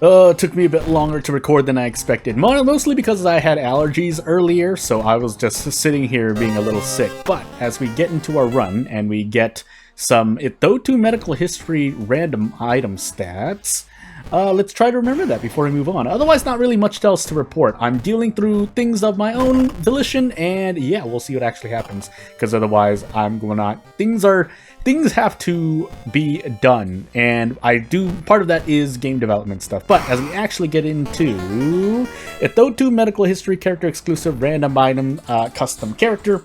It took me a bit longer to record than I expected, mostly because I had allergies earlier, so I was just sitting here being a little sick. But as we get into our run and we get some Ithotu medical history random item stats, let's try to remember that before we move on. Otherwise, not really much else to report. I'm dealing through things of my own volition, and yeah, we'll see what actually happens. Because otherwise, I'm going to... Things have to be done, and part of that is game development stuff. But as we actually get into Ithotu medical history character exclusive random item custom character,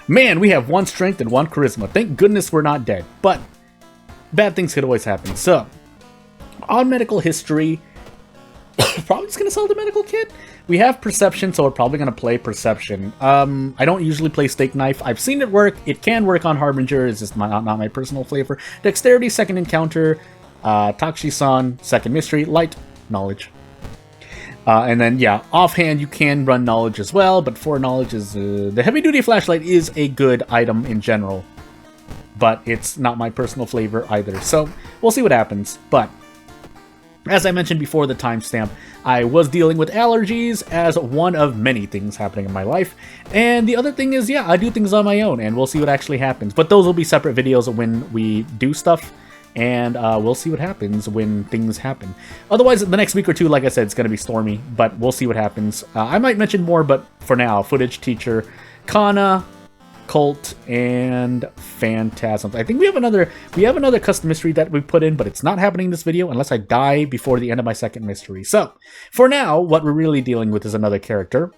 man, we have 1 strength and 1 charisma. Thank goodness we're not dead, but bad things could always happen. So, on medical history, probably just going to sell the medical kit. We have perception, so we're probably going to play perception. I don't usually play steak knife. I've seen it work. It can work on Harbinger. It's just not my personal flavor. Dexterity, second encounter. Takshi-san, second mystery. Light, knowledge. And then, yeah, offhand, you can run knowledge as well, but for knowledge is... the heavy-duty flashlight is a good item in general, but it's not my personal flavor either. So, we'll see what happens, but... as I mentioned before the timestamp, I was dealing with allergies as one of many things happening in my life. And the other thing is, yeah, I do things on my own, and we'll see what actually happens. But those will be separate videos when we do stuff, and we'll see what happens when things happen. Otherwise, the next week or two, like I said, it's going to be stormy, but we'll see what happens. I might mention more, but for now, footage teacher, Kana, Cult, and Phantasms. I think we have another custom mystery that we put in, but it's not happening in this video unless I die before the end of my second mystery. So, for now, what we're really dealing with is another character.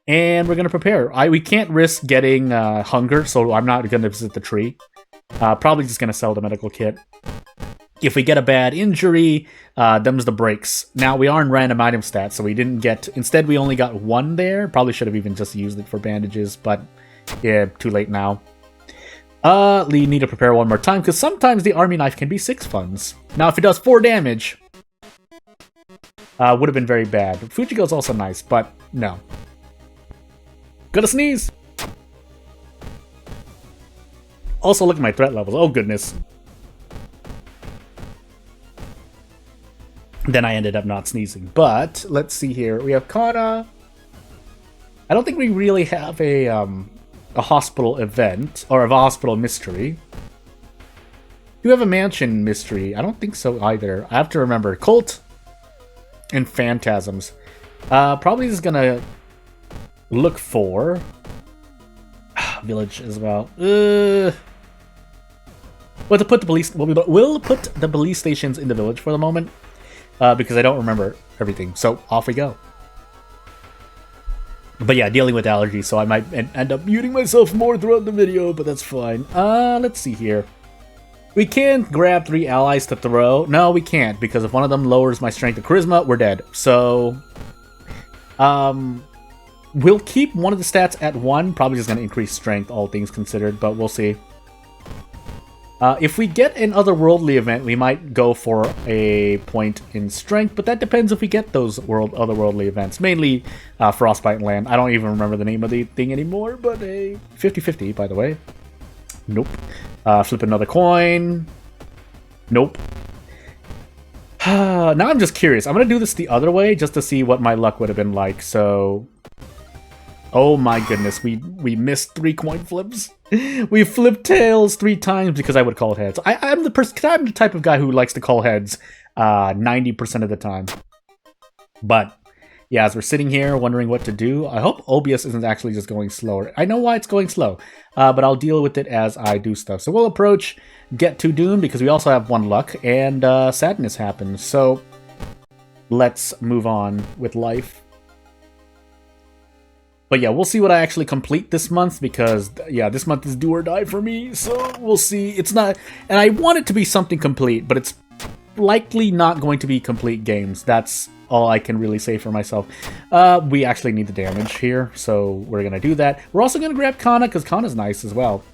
And we're going to prepare. We can't risk getting hunger, so I'm not going to visit the tree. Probably just going to sell the medical kit. If we get a bad injury, them's the breaks. Now, we are in random item stats, so we didn't get... instead, we only got 1 there. Probably should have even just used it for bandages, but yeah, too late now. We need to prepare 1 more time, because sometimes the army knife can be 6 funds. Now, if it does 4 damage, would have been very bad. Fujiko's also nice, but no. Gonna sneeze! Also, look at my threat levels. Oh, goodness. Then I ended up not sneezing. But, let's see here. We have Kana. I don't think we really have a hospital event, or a hospital mystery. Do we have a mansion mystery? I don't think so either. I have to remember. Cult and Phantasms. Probably just gonna look for... village as well. We'll put the police stations in the village for the moment. Because I don't remember everything. So, off we go. But yeah, dealing with allergies, so I might end up muting myself more throughout the video, but that's fine. Let's see here. We can grab 3 allies to throw. No, we can't, because if one of them lowers my strength or charisma, we're dead. So, we'll keep one of the stats at 1. Probably just going to increase strength, all things considered, but we'll see. If we get an otherworldly event, we might go for a point in strength, but that depends if we get those otherworldly events. Mainly Frostbite and Land. I don't even remember the name of the thing anymore, but a 50-50, by the way. Nope. Flip another coin. Nope. Now I'm just curious. I'm going to do this the other way just to see what my luck would have been like, so... oh my goodness, we missed 3 coin flips. We flipped tails 3 times because I would call heads. I'm the type of guy who likes to call heads 90% of the time. But yeah, as we're sitting here wondering what to do, I hope OBS isn't actually just going slower. I know why it's going slow, but I'll deal with it as I do stuff. So we'll approach Get to Doom because we also have 1 luck and sadness happens. So let's move on with life. But yeah, we'll see what I actually complete this month, because, yeah, this month is do or die for me, so we'll see. It's not... and I want it to be something complete, but it's likely not going to be complete games. That's all I can really say for myself. We actually need the damage here, so we're going to do that. We're also going to grab Kana, because Kana's nice as well.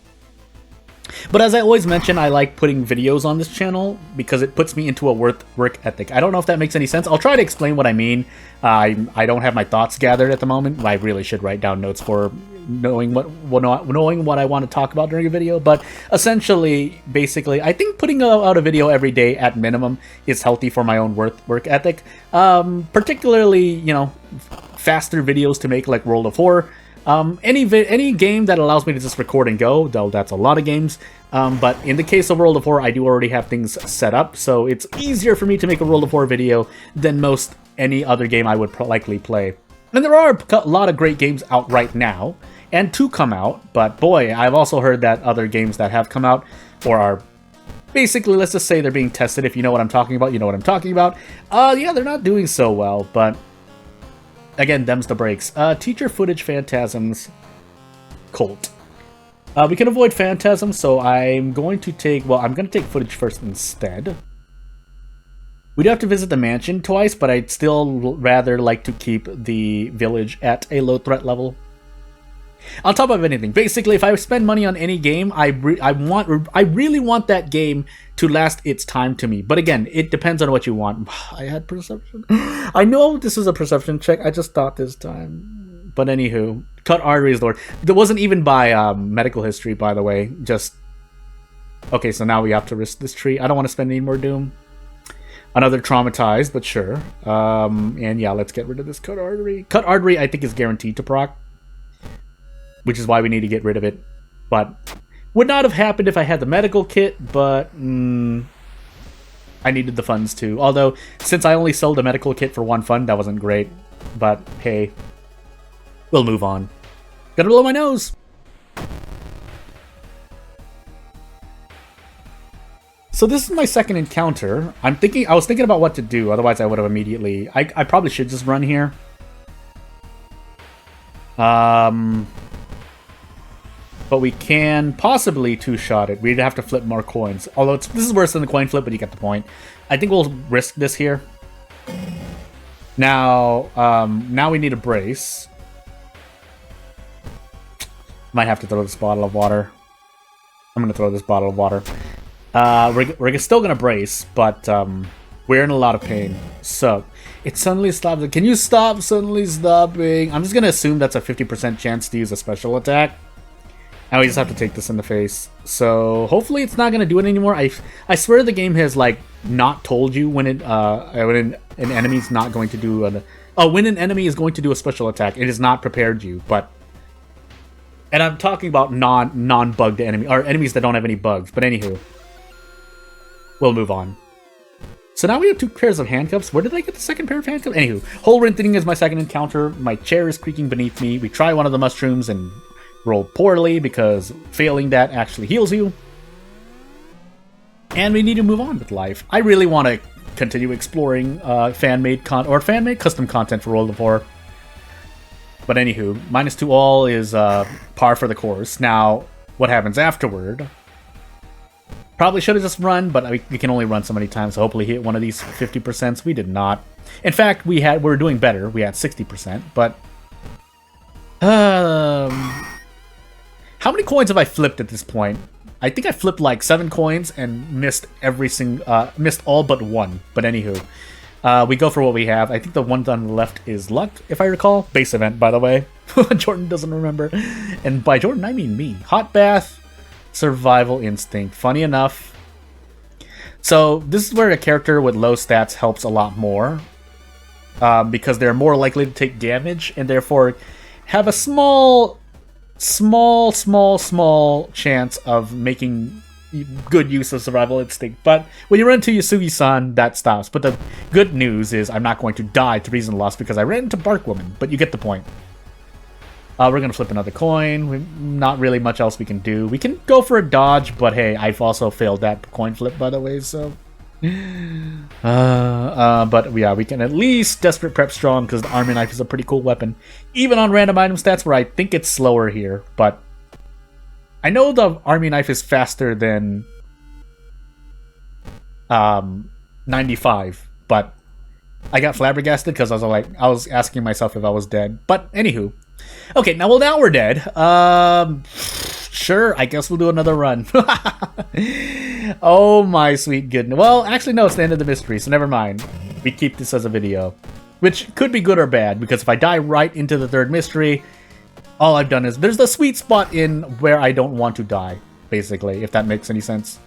But as I always mention, I like putting videos on this channel because it puts me into a work ethic. I don't know if that makes any sense. I'll try to explain what I mean. I don't have my thoughts gathered at the moment. I really should write down notes for knowing what I want to talk about during a video. But essentially, basically, I think putting out a video every day at minimum is healthy for my own work ethic. Particularly, you know, faster videos to make, like World of War. Any game that allows me to just record and go, though that's a lot of games. But in the case of World of War, I do already have things set up, so it's easier for me to make a World of War video than most any other game I would likely play. And there are a lot of great games out right now, and to come out, but boy, I've also heard that other games that have come out, or are basically, let's just say they're being tested. If you know what I'm talking about, you know what I'm talking about. Yeah, they're not doing so well, but again, them's the breaks. Teacher footage phantasms, Colt. We can avoid phantasms, so I'm going to take, well, I'm going to take footage first instead. We do have to visit the mansion twice, but I'd still rather like to keep the village at a low threat level. On top of anything, basically, if I spend money on any game, I really want that game to last its time to me. But again, it depends on what you want. I had perception. I know this is a perception check. I just thought this time. But anywho, cut arteries, Lord. There wasn't even by medical history, by the way. Just okay. So now we have to risk this tree. I don't want to spend any more doom. Another traumatized, but sure. And yeah, let's get rid of this cut artery. Cut artery, I think, is guaranteed to proc, which is why we need to get rid of it. But would not have happened if I had the medical kit, but I needed the funds too. Although, since I only sold the medical kit for one fund, that wasn't great. But hey, we'll move on. Gotta blow my nose. So this is my second encounter. I was thinking about what to do, otherwise I would have immediately... I probably should just run here. But we can possibly two-shot it. We'd have to flip more coins. Although this is worse than the coin flip, but you get the point. I think we'll risk this here. Now we need a brace. Might have to throw this bottle of water. I'm going to throw this bottle of water. We're still gonna brace, but we're in a lot of pain. So it suddenly stops. Can you stop suddenly stopping? I'm just gonna assume that's a 50% chance to use a special attack, and we just have to take this in the face. So hopefully it's not gonna do it anymore. I swear the game has like not told you when an enemy's not going to do when an enemy is going to do a special attack. It has not prepared you, but. And I'm talking about non-bugged enemy or enemies that don't have any bugs. But anywho. We'll move on. So now we have 2 pairs of handcuffs. Where did I get the second pair of handcuffs? Anywho, hole rinsing is my second encounter. My chair is creaking beneath me. We try one of the mushrooms and roll poorly because failing that actually heals you. And we need to move on with life. I really want to continue exploring fan-made custom content for World of War. But anywho, -2 all is par for the course. Now, what happens afterward? Probably should have just run, but we can only run so many times, so hopefully hit one of these 50%. We did not. In fact, we were doing better. We had 60%, but... how many coins have I flipped at this point? I think I flipped like 7 coins and missed missed all but one. But anywho, we go for what we have. I think the one on the left is luck, if I recall. Base event, by the way. Jordan doesn't remember. And by Jordan, I mean me. Hot bath. Survival instinct. Funny enough. So this is where a character with low stats helps a lot more. Because they're more likely to take damage and therefore have a small chance of making good use of survival instinct. But when you run into Yasugi-san, that stops. But the good news is I'm not going to die to reason loss because I ran into Barkwoman. But you get the point. We're going to flip another coin. Not really much else we can do. We can go for a dodge, but hey, I've also failed that coin flip, by the way, so... but yeah, we can at least Desperate Prep Strong, because the Army Knife is a pretty cool weapon. Even on random item stats, where I think it's slower here, but... I know the Army Knife is faster than... 95, but... I got flabbergasted, because I was asking myself if I was dead. But, anywho... Okay, now we're dead. Sure, I guess we'll do another run. Oh my sweet goodness. Well, actually no, it's the end of the mystery, so never mind. We keep this as a video. Which could be good or bad, because if I die right into the third mystery, all I've done is there's the sweet spot in where I don't want to die, basically, if that makes any sense.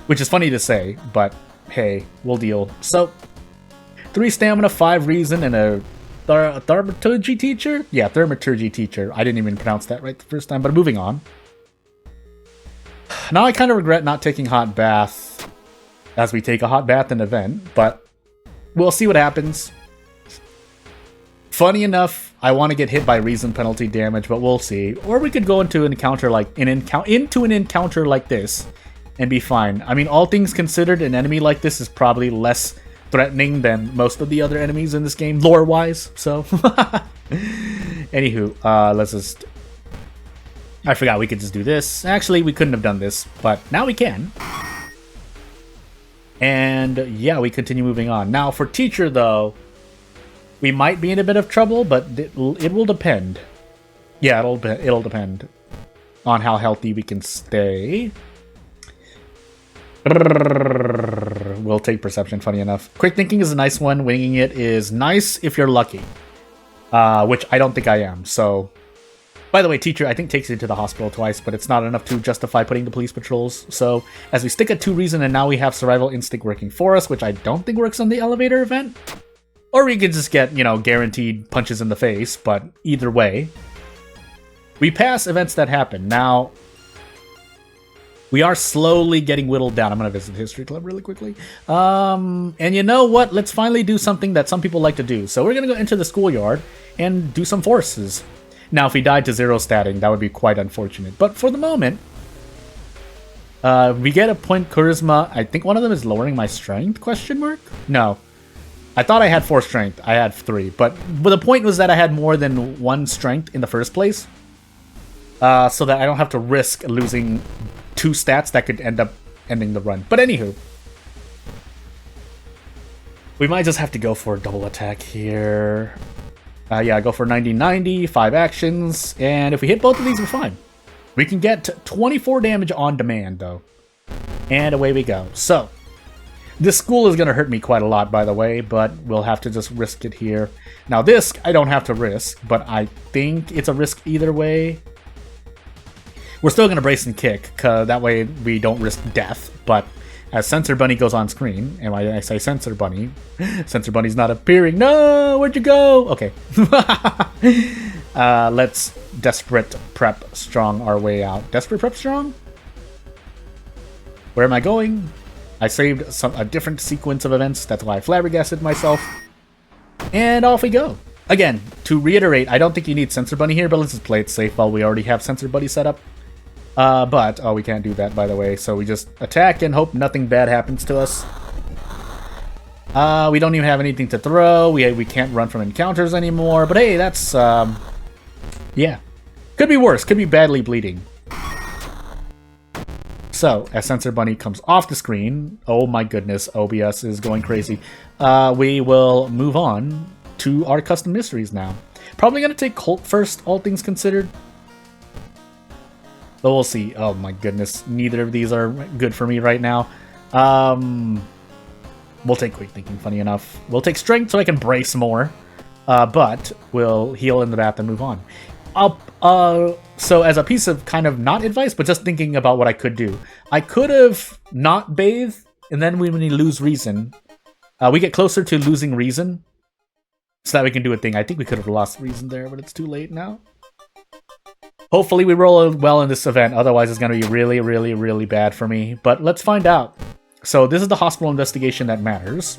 Which is funny to say, but hey, we'll deal. So, 3 stamina, 5 reason, and a thaumaturgy teacher? Yeah, thaumaturgy teacher. I didn't even pronounce that right the first time, but moving on. Now I kind of regret not taking hot bath as we take a hot bath in event, but we'll see what happens. Funny enough, I want to get hit by reason penalty damage, but we'll see. Or we could go into an encounter like into an encounter like this and be fine. I mean, all things considered, an enemy like this is probably less threatening than most of the other enemies in this game, lore-wise, so... Anywho, let's just... I forgot we could just do this. Actually, we couldn't have done this, but now we can. And yeah, we continue moving on. Now, for teacher, though, we might be in a bit of trouble, but it will depend. Yeah, it'll depend on how healthy we can stay. We'll take perception, funny enough. Quick thinking is a nice one. Winging it is nice if you're lucky. Which I don't think I am, so... By the way, teacher, I think takes you to the hospital twice, but it's not enough to justify putting the police patrols. So, as we stick at 2 reason, and now we have survival instinct working for us, which I don't think works on the elevator event. Or we could just get, you know, guaranteed punches in the face, but either way. We pass events that happen. Now, we are slowly getting whittled down. I'm going to visit the History Club really quickly. And you know what? Let's finally do something that some people like to do. So we're going to go into the schoolyard and do some forces. Now, if we died to 0 statting, that would be quite unfortunate. But for the moment, we get a point charisma. I think one of them is lowering my strength, question mark? No. I thought I had 4 strength. I had 3. But the point was that I had more than 1 strength in the first place. So that I don't have to risk losing 2 stats that could end up ending the run. But anywho. We might just have to go for a double attack here. Yeah, go for 90-90, 5 actions, and if we hit both of these, we're fine. We can get 24 damage on demand, though. And away we go. So, this school is going to hurt me quite a lot, by the way, but we'll have to just risk it here. Now, this, I don't have to risk, but I think it's a risk either way. We're still going to brace and kick, cause that way we don't risk death, but... As Sensor Bunny goes on screen, and when I say Sensor Bunny, Sensor Bunny's not appearing. No, where'd you go? Okay. Let's Desperate Prep Strong our way out. Desperate Prep Strong? Where am I going? I saved a different sequence of events. That's why I flabbergasted myself. And off we go. Again, to reiterate, I don't think you need Sensor Bunny here, but let's just play it safe while we already have Sensor Bunny set up. But, oh, we can't do that, by the way, so we just attack and hope nothing bad happens to us. We don't even have anything to throw, we can't run from encounters anymore, but hey, that's, yeah. Could be worse, could be badly bleeding. So, as Sensor Bunny comes off the screen, oh my goodness, OBS is going crazy, we will move on to our custom mysteries now. Probably gonna take Colt first, all things considered. But we'll see. Oh my goodness, neither of these are good for me right now. We'll take Quick Thinking, funny enough. We'll take Strength so I can brace more. But we'll heal in the bath and move on. So as a piece of kind of not advice, but just thinking about what I could do. I could have not bathed, and then when we lose reason, we get closer to losing reason. So that we can do a thing. I think we could have lost reason there, but it's too late now. Hopefully we roll well in this event, otherwise it's going to be really, really, really bad for me. But let's find out. So this is the hospital investigation that matters.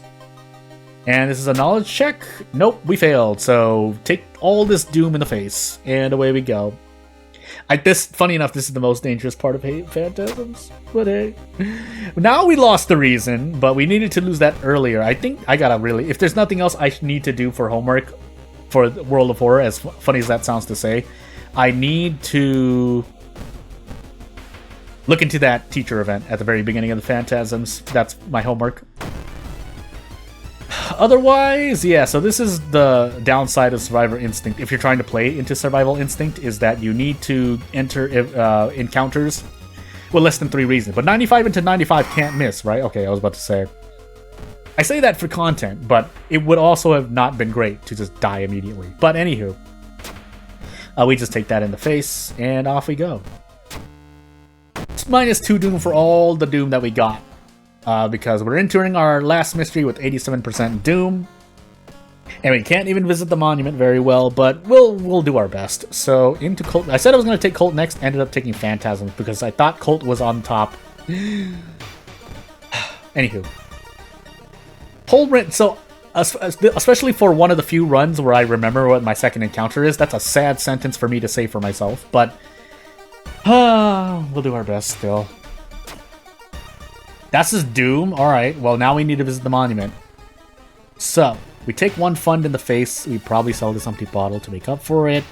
And this is a knowledge check. Nope, we failed. So take all this doom in the face. And away we go. Funny enough, this is the most dangerous part of Phantasms. But hey. Now we lost the reason, but we needed to lose that earlier. I think I gotta really... If there's nothing else I need to do for homework for World of Horror, as funny as that sounds to say... I need to look into that teacher event at the very beginning of the Phantasms. That's my homework. Otherwise, yeah, so this is the downside of Survivor Instinct. If you're trying to play into Survival Instinct, is that you need to enter encounters with less than 3 reasons. But 95 into 95 can't miss, right? Okay, I was about to say. I say that for content, but it would also have not been great to just die immediately. But anywho. We just take that in the face, and off we go. It's -2 Doom for all the Doom that we got. Because we're entering our last mystery with 87% Doom. And we can't even visit the monument very well, but we'll do our best. So, into Colt. I said I was going to take Colt next, ended up taking Phantasm, because I thought Colt was on top. Anywho. So, especially for one of the few runs where I remember what my second encounter is, that's a sad sentence for me to say for myself, but we'll do our best still. That's his Doom? Alright, well now we need to visit the monument. So, we take one fund in the face, we probably sell this empty bottle to make up for it.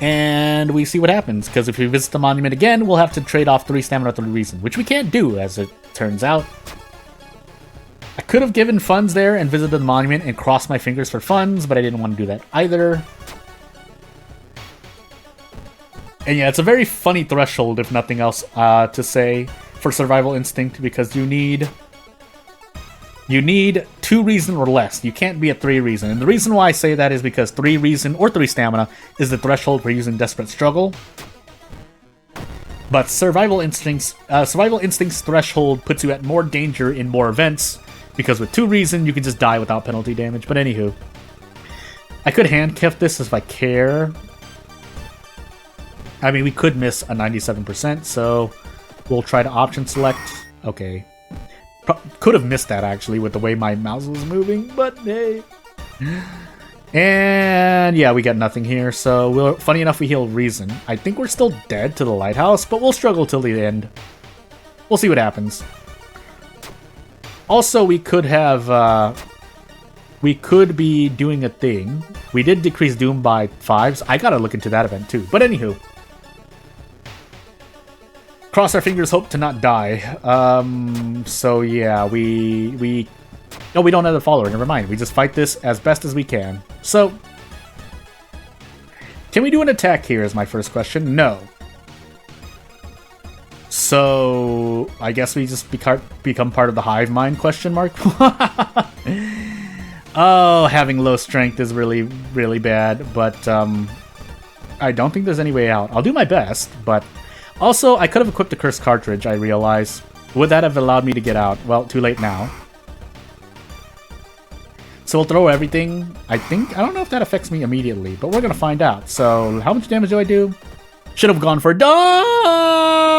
And we see what happens, because if we visit the monument again, we'll have to trade off 3 stamina for 3 reason, which we can't do, as it turns out. I could have given funds there and visited the monument and crossed my fingers for funds, but I didn't want to do that either. And yeah, it's a very funny threshold, if nothing else, to say for Survival Instinct, because you need 2 reason or less. You can't be at 3 reason. And the reason why I say that is because 3 reason or 3 stamina is the threshold for using Desperate Struggle. But Survival Instinct's threshold puts you at more danger in more events, because with 2 reason, you can just die without penalty damage. But anywho, I could handcuff this if I care. I mean, we could miss a 97%, so we'll try to option select. Okay. Could have missed that, actually, with the way my mouse was moving, but hey. And yeah, we got nothing here, so funny enough, we heal Reason. I think we're still dead to the lighthouse, but we'll struggle till the end. We'll see what happens. Also, we could have, we could be doing a thing. We did decrease Doom by 5s. I gotta look into that event too. But anywho. Cross our fingers, hope to not die. So yeah, no, we don't have the follower, never mind. We just fight this as best as we can. So, can we do an attack here is my first question. No. So, I guess we just become part of the hive mind, question mark? Oh, having low strength is really, really bad, but I don't think there's any way out. I'll do my best, but also, I could have equipped the cursed cartridge, I realize. Would that have allowed me to get out? Well, too late now. So we'll throw everything. I don't know if that affects me immediately, but we're gonna find out. So, how much damage do I do? Should have gone for dodge!